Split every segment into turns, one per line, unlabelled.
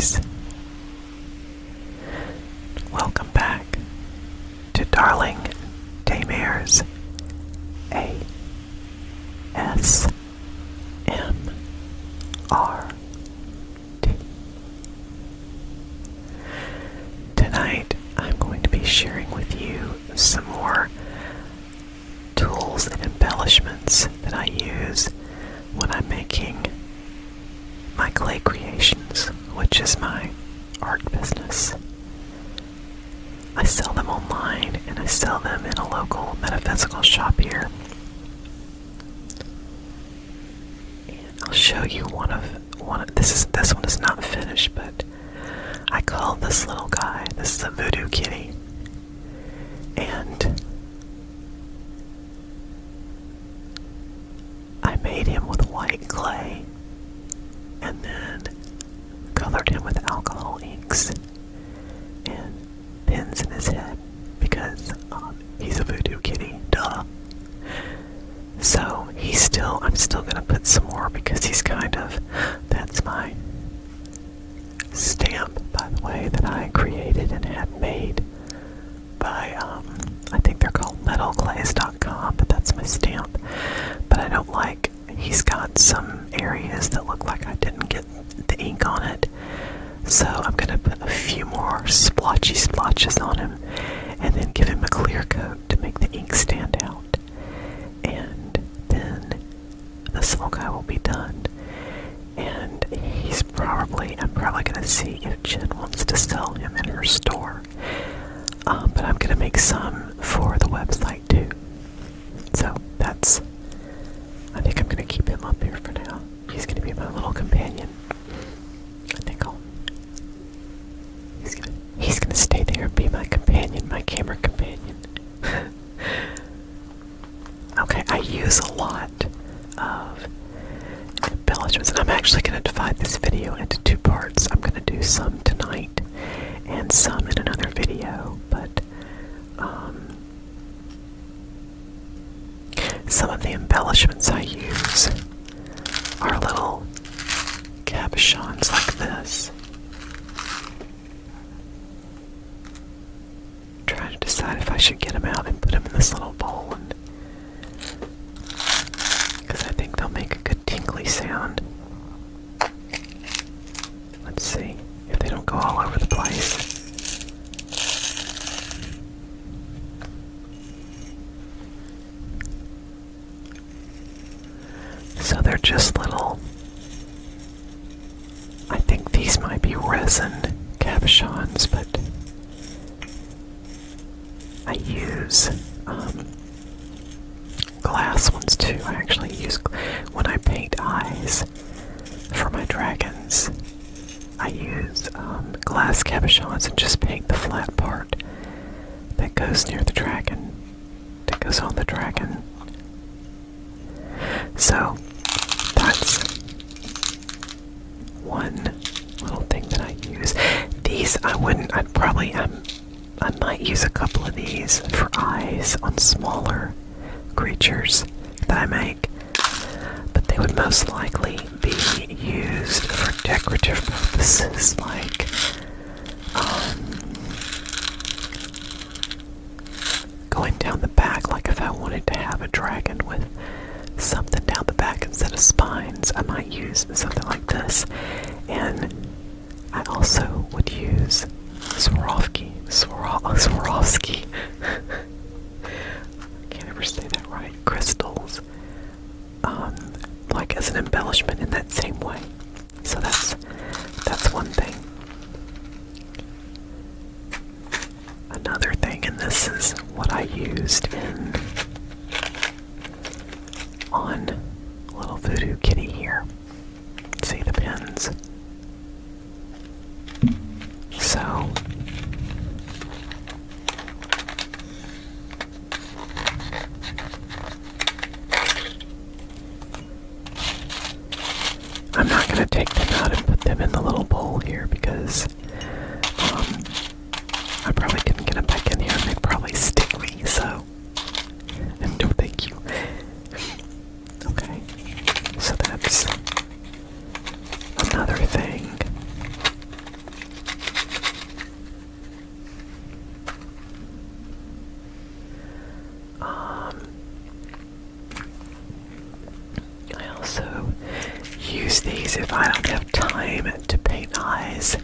Kitties. Welcome back to Darling Daymare's ASMR. Tonight I'm going to be sharing with you some more tools and embellishments that I use when I'm making my clay creations, which is my art business. I sell them online and I sell them in a local metaphysical shop here. And I'll show you one of this one is not finished, but I call this little guy, this is a Voodoo Kitty. And I made him with white clay and then colored him with alcohol inks and pins in his head because he's a Voodoo Kitty, duh. So I'm still gonna put some more because that's my stamp, by the way, that I created and had made by, I think they're called metalclays.com, but that's my stamp. But I don't like, he's got some areas that look like I didn't get the ink on it. So I'm going to put a few more splotchy splotches on him and then give him a clear coat to make the ink stand out. And then this little guy will be done. And I'm probably going to see if Jen wants to sell him in her store. But I'm going to make some for the website too. So I think I'm going to keep him up here for now. He's going to be my little companion. I think he's going to stay there and be my companion, my camera companion. Okay, I use a lot of embellishments, and I'm actually going to divide this video into two parts. I'm going to do some tonight and some in another video, but some of the embellishments I use are little cabochons like this. I'm trying to decide if I should get them out and put them in this little bowl, because I think they'll make a good tinkly sound. Let's see if they don't go all over the place. So they're just little, I think these might be resin cabochons, but I use glass ones too. I actually use, when I paint eyes for my dragons, I use glass cabochons and just paint the flat part that goes near the dragon, that goes on the dragon. So that's one little thing that I use. These I might use a couple of these for eyes on smaller creatures that I make, but they would most likely be used for decorative purposes, like going down the back. Like if I wanted to have a dragon with something down the back instead of spines, I might use something like this. And I also would use Swarovski. I can't ever say that right. Crystals, like as an embellishment in that same way. So that's one thing. Another thing, and this is what I used on little Voodoo Kitty here. See the pins? So I'm not going to take them out and put them in the little bowl here because I probably couldn't get them back in here and they'd probably stick me, so no thank you. Okay, so that's another thing. eyes, if I don't have time to paint eyes,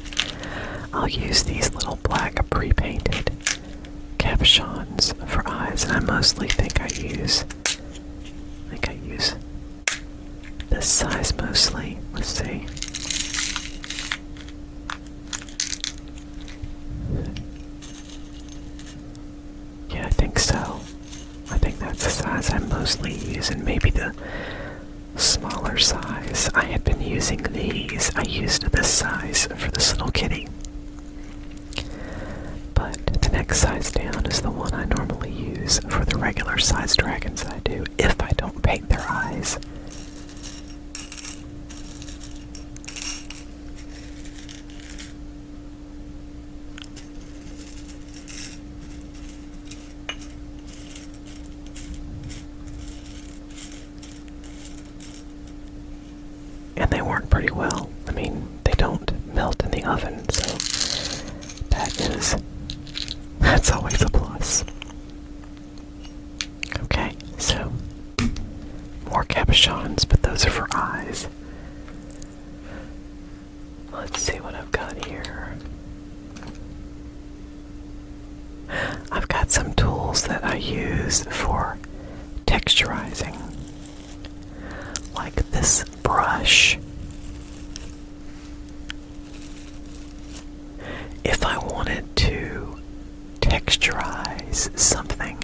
I'll use these little black pre-painted capuchons for eyes, and I mostly think I use this size mostly. Let's see. Yeah, I think so. I think that's the size I mostly use, and maybe the smaller size. I had been using these. I used this size for this little kitty. But the next size down is the one I normally use for the regular size dragons I do, if I don't paint their eyes. And they work pretty well. I mean, they don't melt in the oven, so that's always a plus. Okay, so more capuchons, but those are for eyes. Let's see what I've got here. I've got some tools that I use for texturizing, like this brush. If I wanted to texturize something,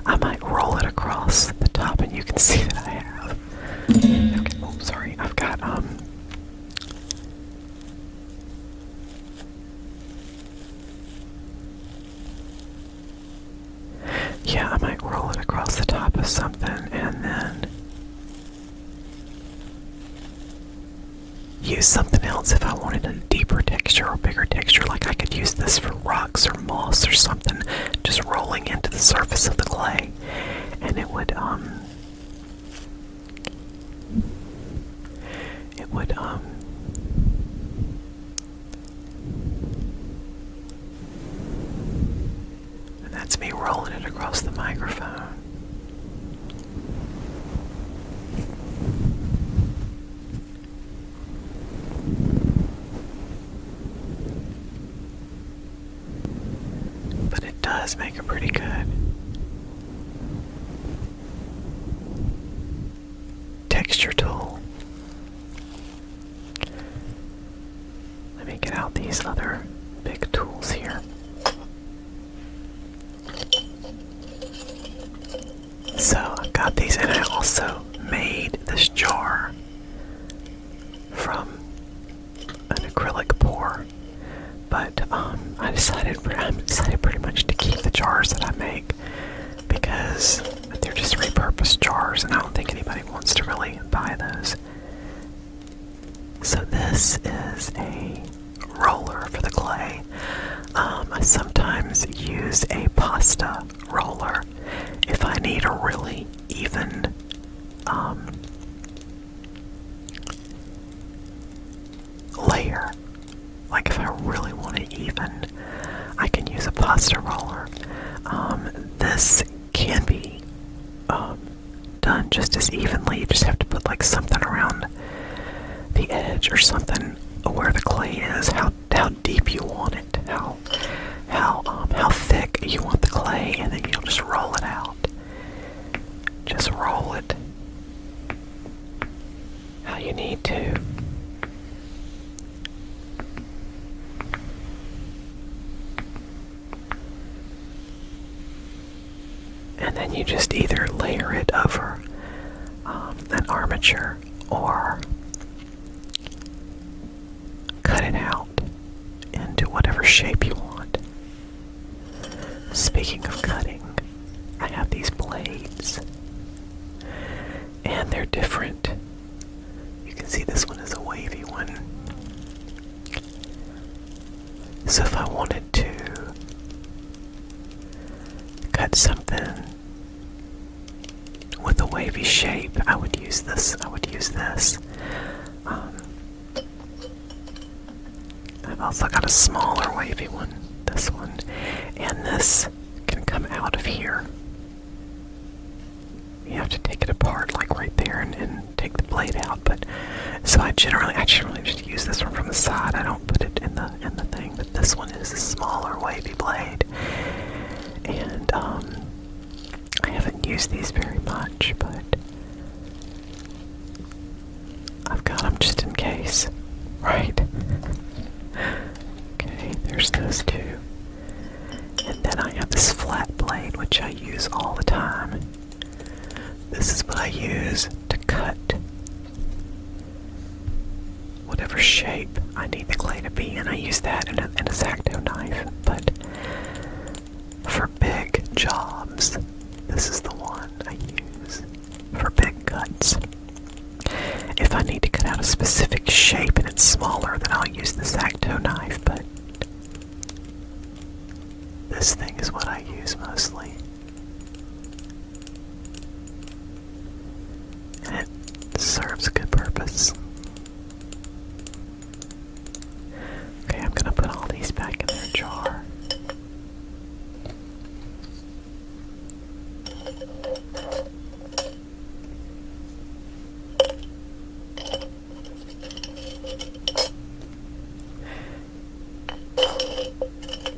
I might roll it across the top, and you can see that I have. Okay, oh, sorry. I've got yeah, I might roll it across the top of something, and then use something else if I wanted a deeper texture or bigger texture. Like I could use this for rocks or moss or something, just rolling into the surface of the clay, and it would and that's me rolling it across the microphone. But it does make a pretty good texture tool. Let me get out these other big tools here. So I've got these, and I also made this jar from an acrylic pour. But I'm decided pretty much to keep the jars that I make, because they're just repurposed jars, and I don't think anybody wants to really buy those. So this is a roller for the clay. I sometimes use a pasta roller if I need a really even layer. Like if I really want it even, I can use a pasta roller. This can be done just as evenly. You just have to put like something around the edge or something where the clay is, how deep you want it, how thick you want the clay, and then you'll just roll it out. Just roll it how you need to. And then you just either layer it over an armature or cut it out into whatever shape you want. Speaking of cutting, I have these blades, and they're different. You can see this one is a wavy one. So if I wanted to cut something with a wavy shape, I would use this. I've also got a smaller wavy one, this one, and this can come out of here you have to take it apart like right there and take the blade out. But so I generally just use this one from the side. I don't put it in the thing. But this one is a smaller wavy blade, and I haven't used these very much, but I've got them just in case, right? Okay, there's those two. And then I have this flat blade, which I use all the time. This is what I use to cut whatever shape I need the clay to be in. I use that in a X-Acto knife, but for big jobs, this is the one I use for big cuts. If I need to cut out a specific shape and it's smaller, then I'll use the X-Acto knife, but this thing is what I use mostly. And it serves a good purpose. Okay, I'm gonna put all these back in their jar.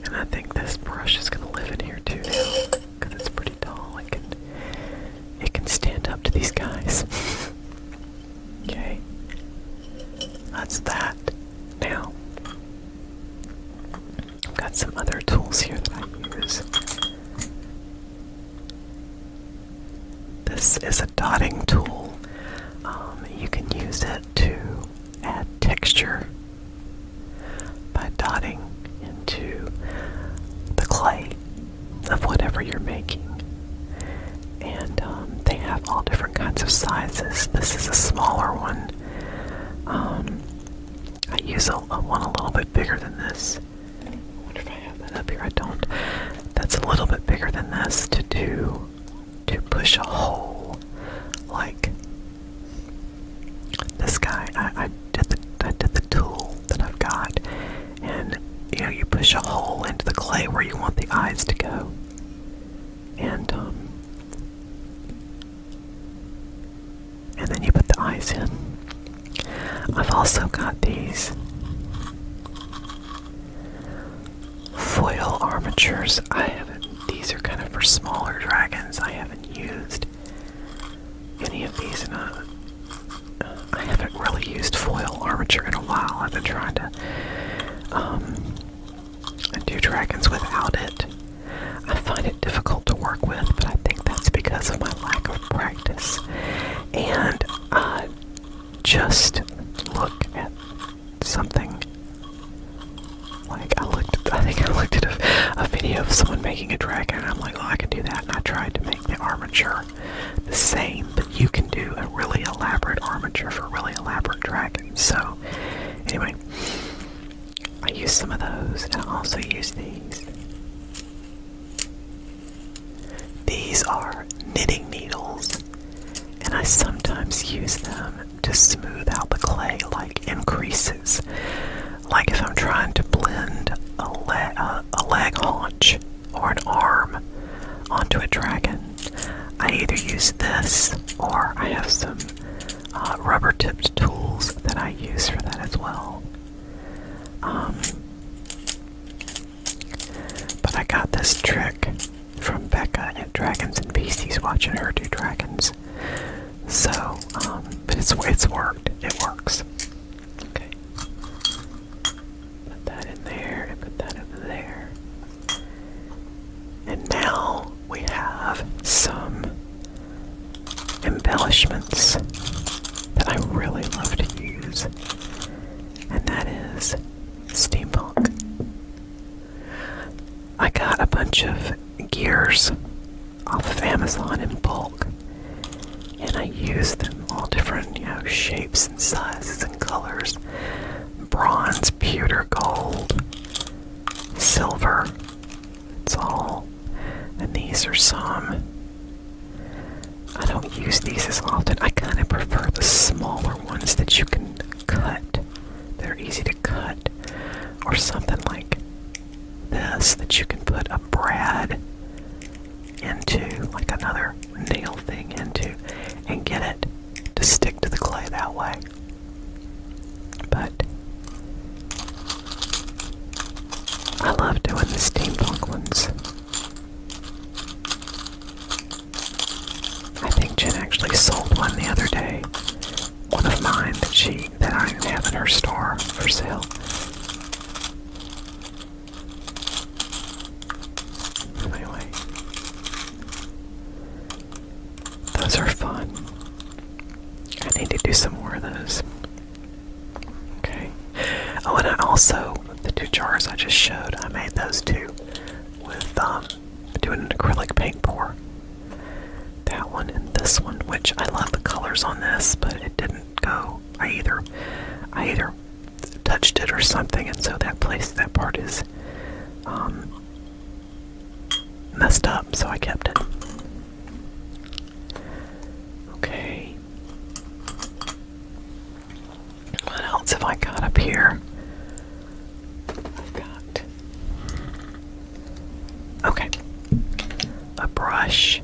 And I think this brush is gonna live in here too now, because it's pretty tall. It can stand up to these guys. Okay, that's that. Now, I've got some other tools here that I use. This is a dotting tool. You can use it to add texture by dotting into the clay of whatever you're making. And they have all different kinds of sizes. This is a smaller one. I use a one a little bit bigger than this. I wonder if I have that up here. I don't. That's a little bit bigger than this to push a hole like this guy. I did the tool that I've got, and you push a hole into the clay where you want the eyes to go, and then you put the eyes in. I've also got these foil armatures. These are kind of for smaller dragons. I haven't used any of these I haven't really used foil armature in a while. I've been trying to do dragons without it. I find it difficult to work with, but I think that's because of my lack of practice. And just look at something like I think I looked at a video of someone making a dragon, and I'm like, oh, I can do that. And I tried to make the armature the same, but you can do a really elaborate armature for really elaborate dragons. So anyway, I use some of those, and I also use these. These are knitting needles, and I sometimes use them to smooth out the clay, like in creases. Like if I'm trying to blend a leg haunch or an arm onto a dragon, I either use this or I have some rubber tipped tools that I use for that as well. But I got this trick from Becca at Dragons and Beasties, watching her do dragons. So, but it's worked. It works. Okay. Put that in there and put that over there. And now we have some embellishments that I really love to use. And that is Steampunk. I got a bunch of gears off of Amazon in bulk, and I use them all different, shapes and sizes and colors. Bronze, pewter, gold, silver. It's all. And these are some. I don't use these as often. I kind of prefer the smaller ones that you can cut. They're easy to cut. Or something like this that you can put a brad into, like another nail thing into, and get it to stick to the clay that way. But I love doing the steampunk ones. I think Jen actually sold one the other day. One of mine that I have in her store for sale. Anyway, those are fun. I need to do some more of those. Okay. Oh, and I also, the 2 jars I just showed, I made those too with doing an acrylic paint pour. That one and this one, which I love the colors on this, but it didn't go. I either touched it or something, and so that part is messed up, so I kept it. Okay. What else have I got up here? I've got, okay, a brush.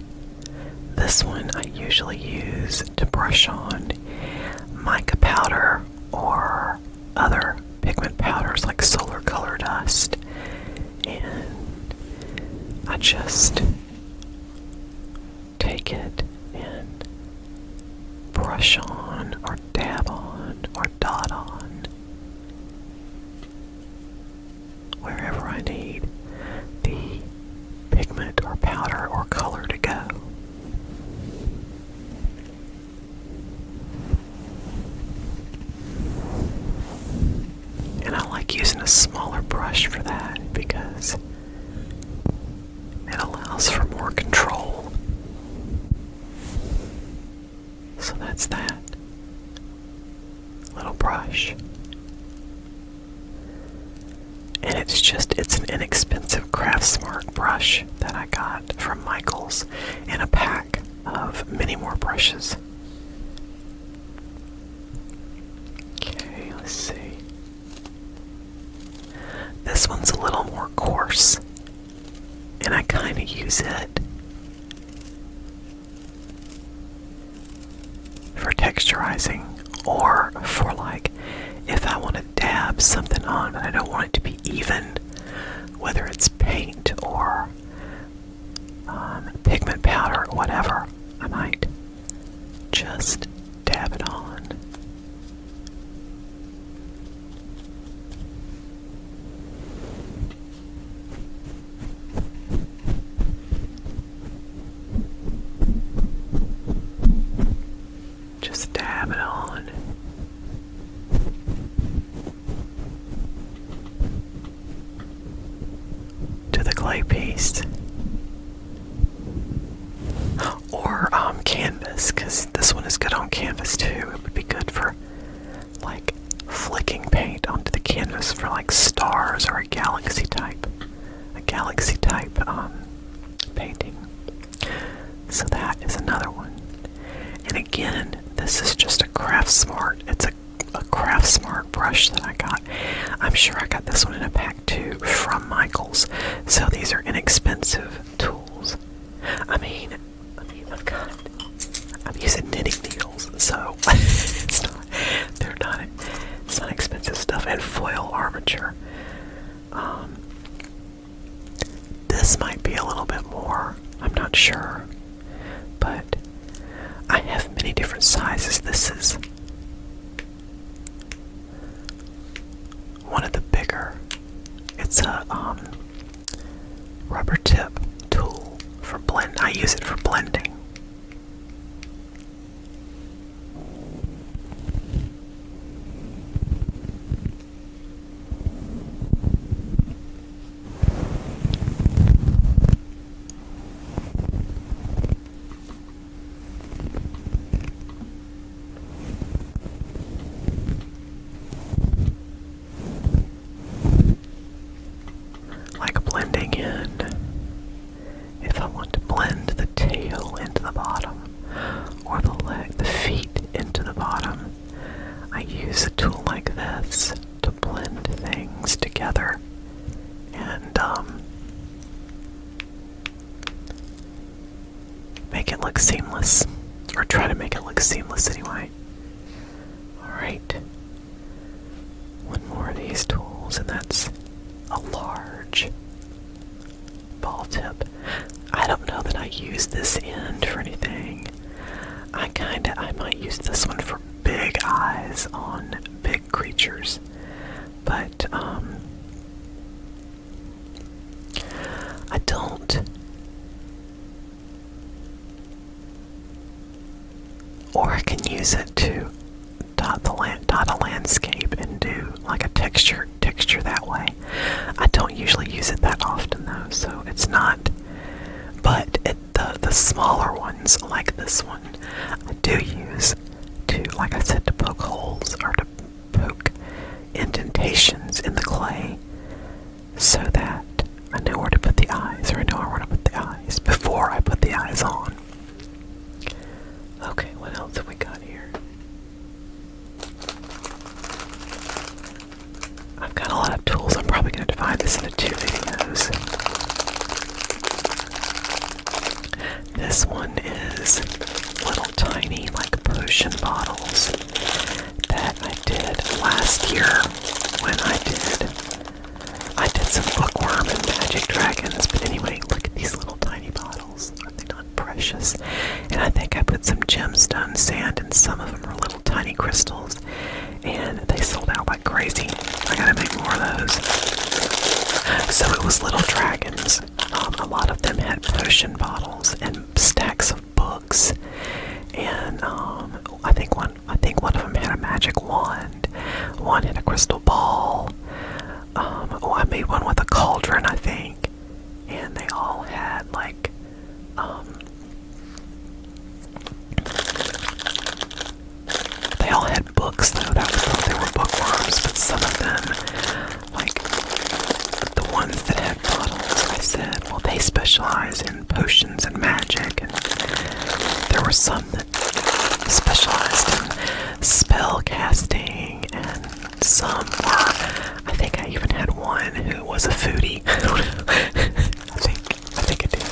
This one I usually use to brush on mica powder or other pigment powders like solar color dust, and I just take it and brush on or dab on or dot on wherever I need the pigment or powder or color to go. And I like using a smaller brush for that because it allows for more control. So that's that little brush. And it's an inexpensive Craftsmart brush that I got from Michael's in a pack of many more brushes. Okay, let's see. This one's a little more coarse, and I kind of use it for texturizing, or for like if I want to dab something on but I don't want it to be even, whether it's paint or pigment powder or whatever, I might just dab it on. Just dab it on. To the clay piece. Or canvas, because this one is good on canvas too. It would be good for like flicking paint onto the canvas for like stars or a galaxy type painting. So that is another one. And again, this is just a Craftsmart. It's a Craftsmart brush that I got. I'm sure I got this one in a pack too from Michael's. So these are inexpensive tools. I mean, I'm using knitting needles, so it's not expensive stuff. And foil armature. This might be a little bit more. I'm not sure, but I have many different sizes. This is one of the bigger. It's a rubber tip tool for blend. I use it for blending. Like blending in, if I want to blend the tail look seamless, or try to make it look seamless anyway. Alright, one more of these tools, and that's a large ball tip. I don't know that I use this end for anything. I might use this one for big eyes on big creatures, but I don't. Or I can use it to dot a landscape and do like a texture that way. I don't usually use it that often though, so it's not. But the smaller ones, like this one, I do use to, like I said, to poke holes or to poke indentations in the clay so that I know where to put the eyes, or I know where to put the eyes before I put the eyes on. Okay, what else have we got here? I've got a lot of tools. I'm probably going to divide this into 2 videos. This one is little tiny, like, potion bottles that I did last year when I did some bookworm and magic dragons. But anyway, look at these little tiny bottles. Are they not precious? And I think I put some gemstone sand in some of them, are little tiny crystals, and they sold out like crazy. I gotta make more of those. So it was little dragons. A lot of them had potion bottles and stacks of books, and I think one of them had a magic wand. One had a crystal ball. I made one with a cauldron, I think, and they all had like they all had books though. That was though they were bookworms, but some of them, like the ones that had bottles, I said, well, they specialize in potions and magic, and there were some that specialized in spell casting, and some were, I think I even had one who was a foodie. I think I did.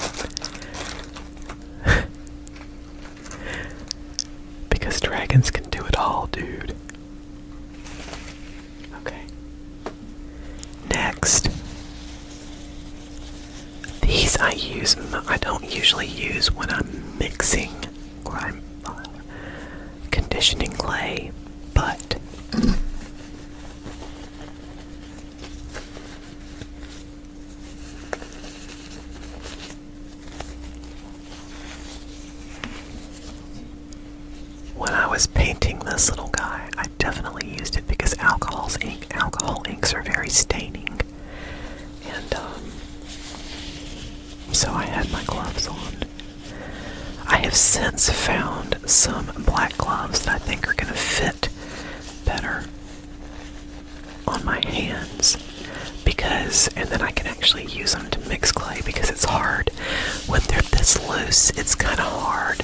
Because dragons can do it all, dude. Okay. Next. These I don't usually use when I'm mixing or I'm conditioning clay, but when I was painting this little guy, I definitely used it because alcohol inks are very staining, and so I had my gloves on. I have since found some black gloves that I think are going to fit better on my hands, and then I can actually use them to mix clay, because it's hard when they're this loose. It's kind of hard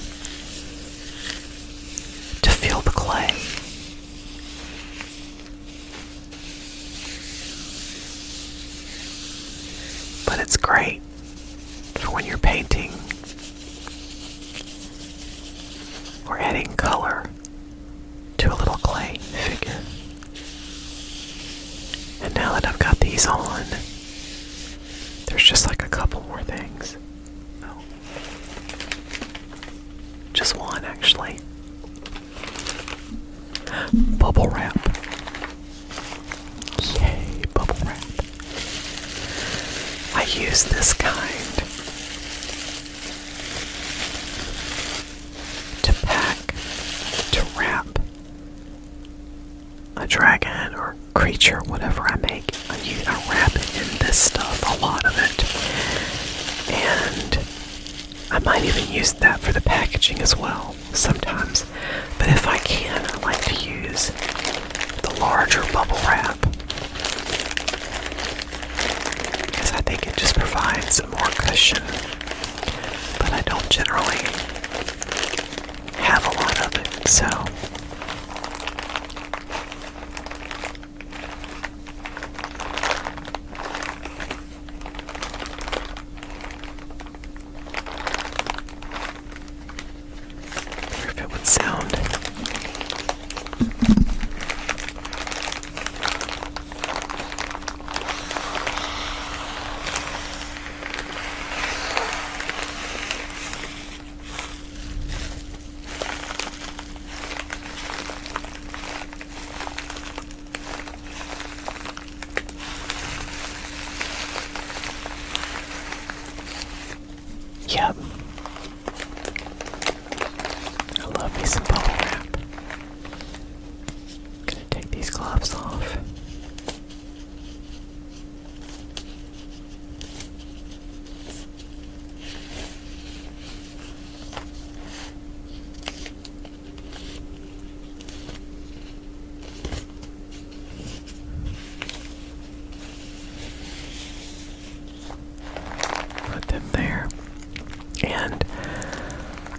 to feel the clay. But it's great for when you're painting or adding color to a little clay figure. And now that I've got these on, there's just like a couple more things. Oh. Just one, actually. Bubble wrap. Yay, bubble wrap. I use this kind to pack, to wrap a dragon or creature, whatever I make. I wrap it in this stuff, a lot of it. And I might even use that for the packaging as well, sometimes. But if I can, I like to use the larger bubble wrap, because I think it just provides more cushion. But I don't generally have a lot of it, so Yep. I love me some bubble wrap. Gonna take these gloves off. Put them there. And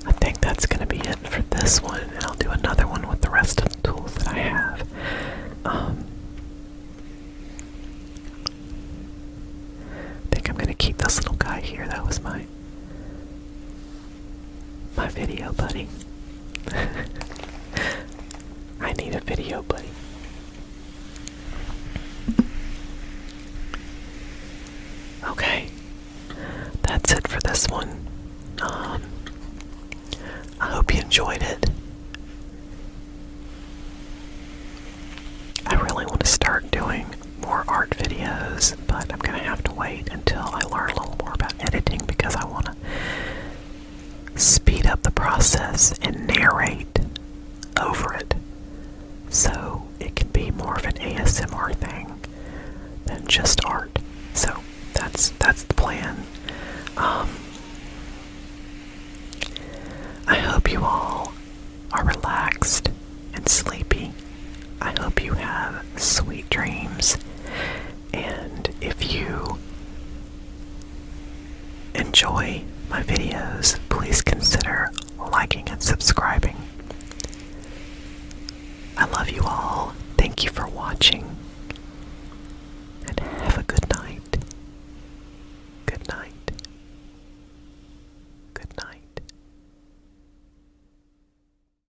I think that's going to be it for this one. And I'll do another one with the rest of the tools that I have. I think I'm going to keep this little guy here. That was my video buddy. I need a video buddy. Okay, that's it for this one. I hope you enjoyed it. I really want to start doing more art videos, but I'm going to have to wait until I learn a little more about editing because I want to speed up the process and narrate over it so it can be more of an ASMR thing than just art. So that's the plan. I hope you all are relaxed and sleepy. I hope you have sweet dreams. And if you enjoy my videos, please consider liking and subscribing. I love you all. Thank you for watching.